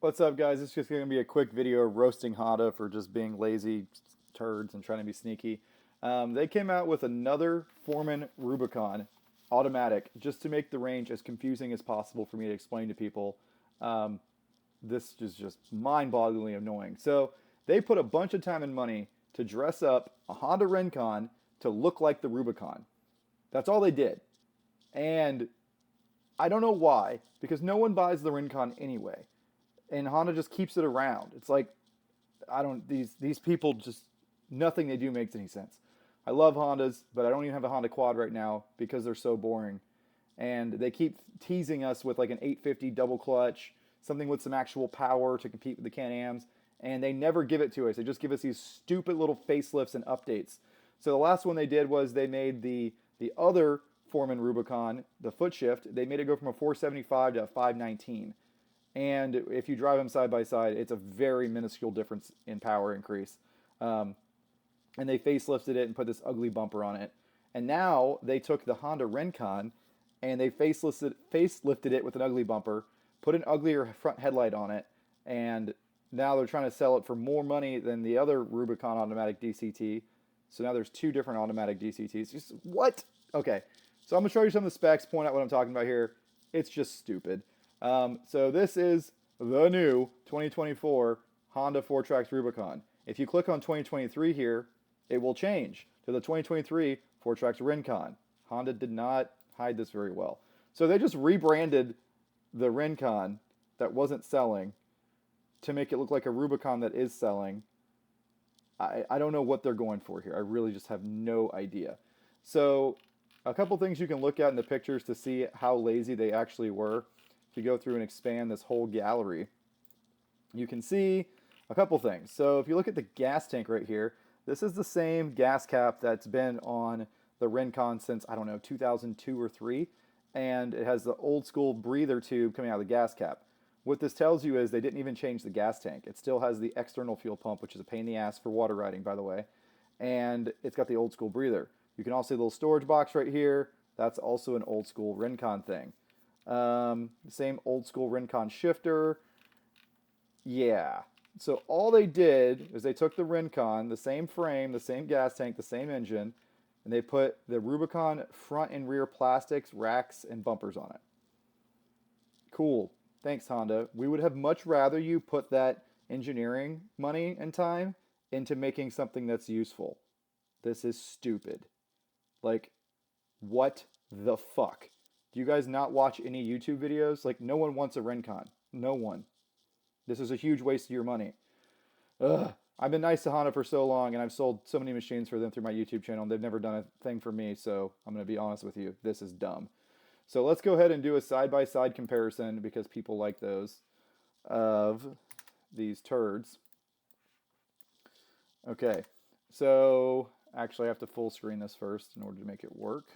What's up, guys? It's just going to be a quick video roasting Honda for just being lazy turds and trying to be sneaky. They came out with another Foreman Rubicon automatic just to make the range as confusing as possible for me to explain to people. Um, this is just mind-bogglingly annoying. So they put a bunch of time and money to dress up a Honda Rincon to look like the Rubicon. That's all they did. And I don't know why, because no one buys the Rincon anyway. And Honda just keeps it around. It's like I don't these people just nothing they do makes any sense. I love Hondas, but I don't even have a Honda Quad right now because they're so boring. And they keep teasing us with like an 850 double clutch, something with some actual power to compete with the Can-Ams, and they never give it to us. They just give us these stupid little facelifts and updates. So the last one they did was they made the other Foreman Rubicon, the foot shift, they made it go from a 475 to a 519. And if you drive them side by side, it's a very minuscule difference in power increase. Um, and they facelifted it and put this ugly bumper on it. And now they took the Honda Rincon and they facelifted it with an ugly bumper, put an uglier front headlight on it, and now they're trying to sell it for more money than the other Rubicon automatic DCT. So now there's two different automatic DCTs. Just what? Okay, so I'm gonna show you some of the specs, point out what I'm talking about here. It's just stupid. So this is the new 2024 Honda 4Trax Rubicon. If you click on 2023 here, it will change to the 2023 4Trax Rincon. Honda did not hide this very well. So they just rebranded the Rincon that wasn't selling to make it look like a Rubicon that is selling. I don't know what they're going for here. I really just have no idea. So a couple things you can look at in the pictures to see how lazy they actually were. If you go through and expand this whole gallery, you can see a couple things. So if you look at the gas tank right here, this is the same gas cap that's been on the Rincon since, I don't know, 2002 or 3, and it has the old school breather tube coming out of the gas cap. What this tells you is they didn't even change the gas tank. It still has the external fuel pump, which is a pain in the ass for water riding, by the way, and it's got the old school breather. You can also see a little storage box right here. That's also an old school Rincon thing. Same old school Rincon shifter. Yeah. So all they did is they took the Rincon, the same frame, the same gas tank, the same engine, and they put the Rubicon front and rear plastics, racks, and bumpers on it. Cool. Thanks, Honda. We would have much rather you put that engineering money and time into making something that's useful. This is stupid. Like, what the fuck? Do you guys not watch any YouTube videos? Like, no one wants a Rincon. No one. This is a huge waste of your money. Ugh. I've been nice to Honda for so long, and I've sold so many machines for them through my YouTube channel, and they've never done a thing for me, so I'm going to be honest with you. This is dumb. So let's go ahead and do a side-by-side comparison, because people like those, of these turds. Okay, so actually I have to full screen this first in order to make it work.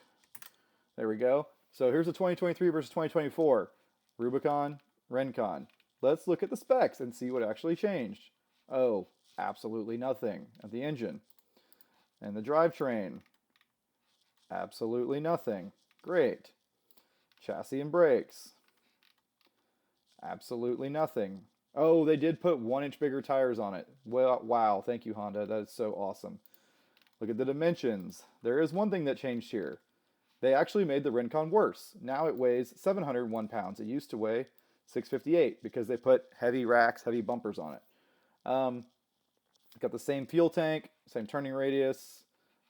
There we go. So here's the 2023 versus 2024. Rubicon, Rincon. Let's look at the specs and see what actually changed. Oh, absolutely nothing at the engine. And the drivetrain. Absolutely nothing. Great. Chassis and brakes. Absolutely nothing. Oh, they did put 1-inch bigger tires on it. Well, wow, thank you, Honda. That is so awesome. Look at the dimensions. There is one thing that changed here. They actually made the Rincon worse. Now it weighs 701 pounds. It used to weigh 658 because they put heavy racks, heavy bumpers on it. Got the same fuel tank, same turning radius.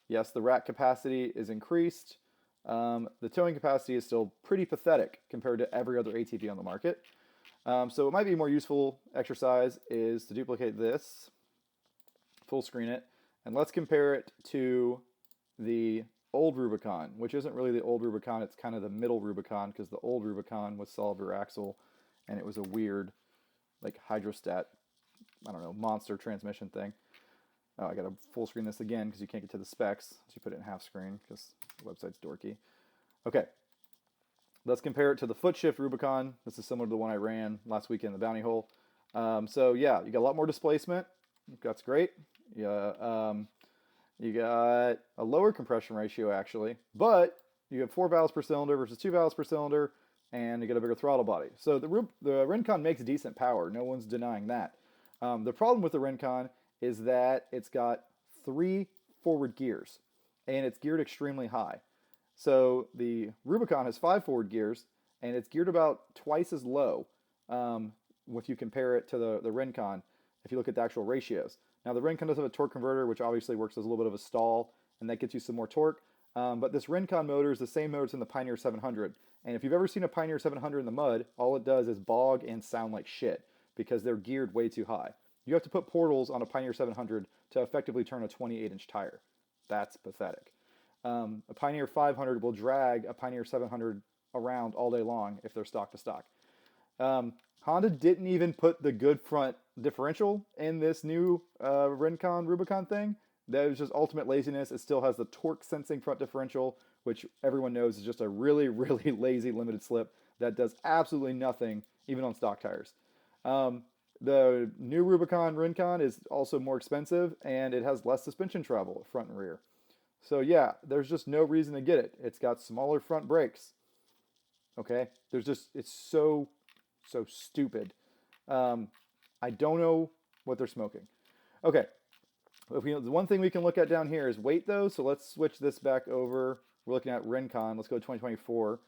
Yes, the rack capacity is increased. The towing capacity is still pretty pathetic compared to every other ATV on the market. So it might be a more useful exercise is to duplicate this, full screen it, and let's compare it to the old Rubicon, which isn't really the old Rubicon, it's kind of the middle Rubicon, because the old Rubicon was solid rear axle, and it was a weird, like, hydrostat, I don't know, monster transmission thing. Oh, I gotta full screen this again, because you can't get to the specs, so you put it in half screen, because the website's dorky. Okay, let's compare it to the foot shift Rubicon. This is similar to the one I ran last weekend in the Bounty Hole. So yeah, you got a lot more displacement. That's great. Yeah, you got a lower compression ratio, actually, but you have 4 valves per cylinder versus 2 valves per cylinder. and you get a bigger throttle body. So the Rincon makes decent power. No one's denying that. The problem with the Rincon is that it's got 3 forward gears, and it's geared extremely high. So the Rubicon has 5 forward gears, and it's geared about twice as low if you compare it to the Rincon, if you look at the actual ratios. Now, the Rincon does have a torque converter, which obviously works as a little bit of a stall, and that gets you some more torque. But this Rincon motor is the same motor as in the Pioneer 700. And if you've ever seen a Pioneer 700 in the mud, all it does is bog and sound like shit because they're geared way too high. You have to put portals on a Pioneer 700 to effectively turn a 28-inch tire. That's pathetic. A Pioneer 500 will drag a Pioneer 700 around all day long if they're stock to stock. Honda didn't even put the good front differential in this new Rincon Rubicon thing. That was just ultimate laziness. It still has the torque sensing front differential, which everyone knows is just a really, really lazy limited slip that does absolutely nothing, even on stock tires. The new Rubicon Rincon is also more expensive, and it has less suspension travel, front and rear. So yeah, there's just no reason to get it. It's got smaller front brakes. Okay, it's so stupid. I don't know what they're smoking. Okay, the one thing we can look at down here is weight though. So let's switch this back over. We're looking at Rincon. Let's go to 2024.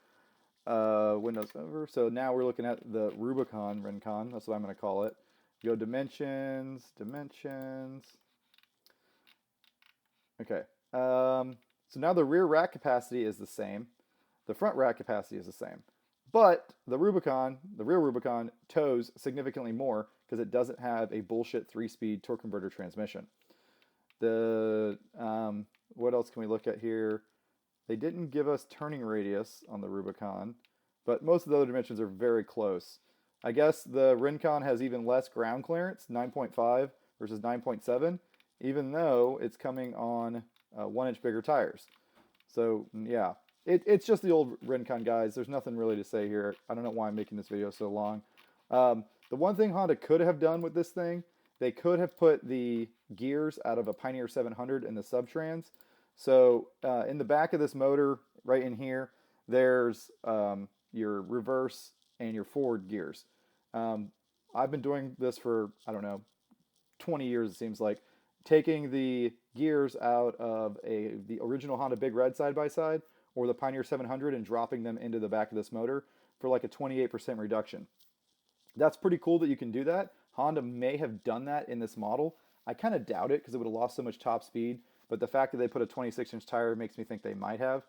Windows over. So now we're looking at the Rubicon Rincon. That's what I'm going to call it. Go dimensions. Okay. So now the rear rack capacity is the same. The front rack capacity is the same. But the rear Rubicon, tows significantly more because it doesn't have a bullshit 3-speed torque converter transmission. What else can we look at here? They didn't give us turning radius on the Rubicon, but most of the other dimensions are very close. I guess the Rincon has even less ground clearance, 9.5 versus 9.7, even though it's coming on 1-inch bigger tires. So yeah, it's just the old Rincon, guys. There's nothing really to say here. I don't know why I'm making this video so long. The one thing Honda could have done with this thing, they could have put the gears out of a Pioneer 700 in the subtrans. So in the back of this motor, right in here, there's your reverse and your forward gears. I've been doing this for, I don't know, 20 years it seems like, taking the gears out of the original Honda Big Red side-by-side or the Pioneer 700 and dropping them into the back of this motor for like a 28% reduction. That's pretty cool that you can do that. Honda may have done that in this model. I kind of doubt it because it would have lost so much top speed, but the fact that they put a 26-inch tire makes me think they might have.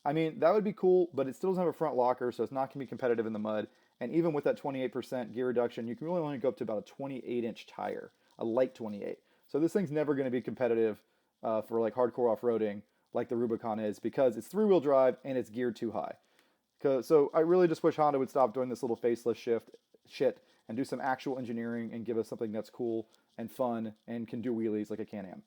I mean, that would be cool, but it still doesn't have a front locker, so it's not going to be competitive in the mud. And even with that 28% gear reduction, you can really only go up to about a 28-inch tire, a light 28. So this thing's never going to be competitive for like hardcore off-roading like the Rubicon is because it's 3-wheel drive and it's geared too high. So I really just wish Honda would stop doing this little faceless shit and do some actual engineering and give us something that's cool and fun and can do wheelies like a Can-Am.